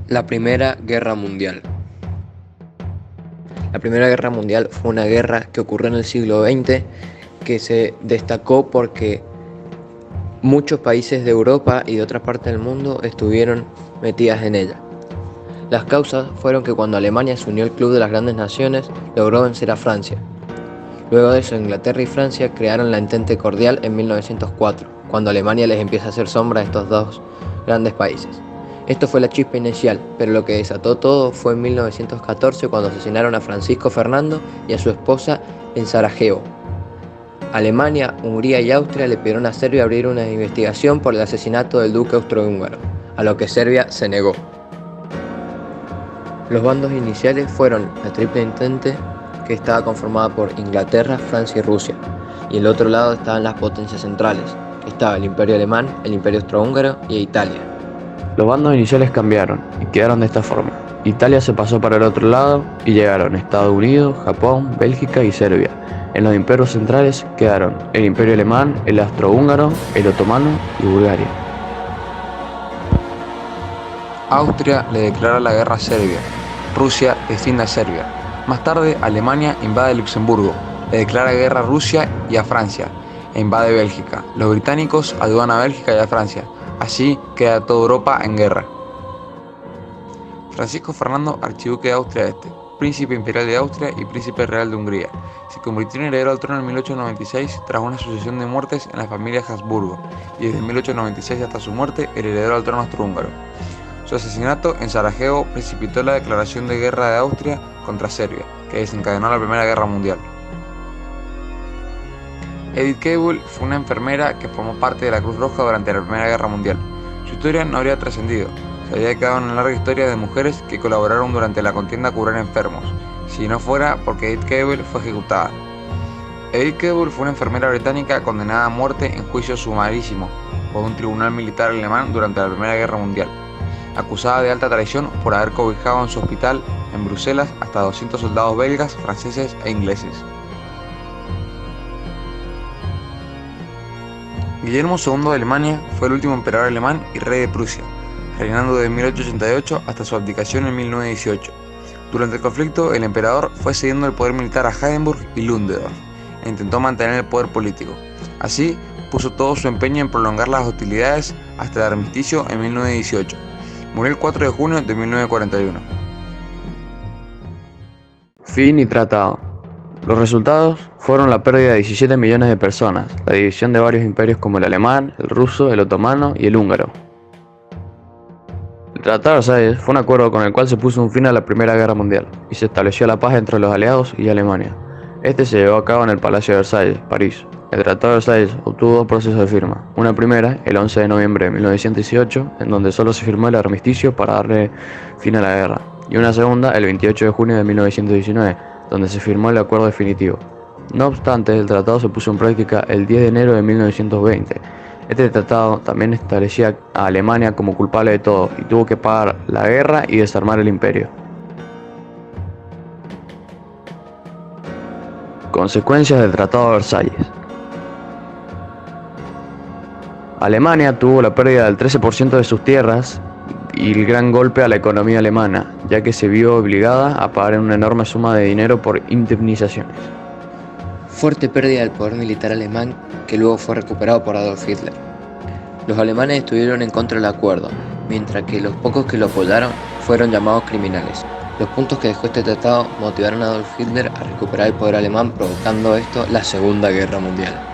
La Primera Guerra Mundial. La Primera Guerra Mundial fue una guerra que ocurrió en el siglo XX que se destacó porque muchos países de Europa y de otras partes del mundo estuvieron metidas en ella. Las causas fueron que cuando Alemania se unió al Club de las Grandes Naciones, logró vencer a Francia. Luego de eso, Inglaterra y Francia crearon la Entente Cordial en 1904, cuando Alemania les empieza a hacer sombra a estos dos grandes países. Esto fue la chispa inicial, pero lo que desató todo fue en 1914 cuando asesinaron a Francisco Fernando y a su esposa en Sarajevo. Alemania, Hungría y Austria le pidieron a Serbia abrir una investigación por el asesinato del duque austrohúngaro, a lo que Serbia se negó. Los bandos iniciales fueron la Triple Entente, que estaba conformada por Inglaterra, Francia y Rusia, y el otro lado estaban las potencias centrales, que estaba el Imperio Alemán, el Imperio Austrohúngaro y Italia. Los bandos iniciales cambiaron y quedaron de esta forma. Italia se pasó para el otro lado y llegaron Estados Unidos, Japón, Bélgica y Serbia. En los imperios centrales quedaron el Imperio Alemán, el Austrohúngaro, el Otomano y Bulgaria. Austria le declara la guerra a Serbia. Rusia defiende a Serbia. Más tarde, Alemania invade Luxemburgo, le declara guerra a Rusia y a Francia, e invade Bélgica. Los británicos ayudan a Bélgica y a Francia. Así queda toda Europa en guerra. Francisco Fernando, archiduque de Austria Este, príncipe imperial de Austria y príncipe real de Hungría, se convirtió en heredero al trono en 1896 tras una sucesión de muertes en la familia Habsburgo, y desde 1896 hasta su muerte el heredero al trono austrohúngaro. Su asesinato en Sarajevo precipitó la declaración de guerra de Austria contra Serbia, que desencadenó la Primera Guerra Mundial. Edith Cable fue una enfermera que formó parte de la Cruz Roja durante la Primera Guerra Mundial. Su historia no habría trascendido, se había quedado en una larga historia de mujeres que colaboraron durante la contienda a curar enfermos, si no fuera porque Edith Cable fue ejecutada. Edith Cable fue una enfermera británica condenada a muerte en juicio sumarísimo por un tribunal militar alemán durante la Primera Guerra Mundial, acusada de alta traición por haber cobijado en su hospital en Bruselas hasta 200 soldados belgas, franceses e ingleses. Guillermo II de Alemania fue el último emperador alemán y rey de Prusia, reinando de 1888 hasta su abdicación en 1918. Durante el conflicto, el emperador fue cediendo el poder militar a Hindenburg y Ludendorff e intentó mantener el poder político. Así, puso todo su empeño en prolongar las hostilidades hasta el armisticio en 1918. Murió el 4 de junio de 1941. Fin y tratado. Los resultados fueron la pérdida de 17 millones de personas, la división de varios imperios como el alemán, el ruso, el otomano y el húngaro. El Tratado de Versalles fue un acuerdo con el cual se puso un fin a la Primera Guerra Mundial y se estableció la paz entre los aliados y Alemania. Este se llevó a cabo en el Palacio de Versalles, París. El Tratado de Versalles obtuvo dos procesos de firma. Una primera, el 11 de noviembre de 1918, en donde solo se firmó el armisticio para darle fin a la guerra. Y una segunda, el 28 de junio de 1919, donde se firmó el acuerdo definitivo. No obstante, el tratado se puso en práctica el 10 de enero de 1920. Este tratado también establecía a Alemania como culpable de todo y tuvo que pagar la guerra y desarmar el imperio. Consecuencias del Tratado de Versalles. Alemania tuvo la pérdida del 13% de sus tierras y el gran golpe a la economía alemana, ya que se vio obligada a pagar una enorme suma de dinero por indemnizaciones. Fuerte pérdida del poder militar alemán que luego fue recuperado por Adolf Hitler. Los alemanes estuvieron en contra del acuerdo, mientras que los pocos que lo apoyaron fueron llamados criminales. Los puntos que dejó este tratado motivaron a Adolf Hitler a recuperar el poder alemán, provocando esto la Segunda Guerra Mundial.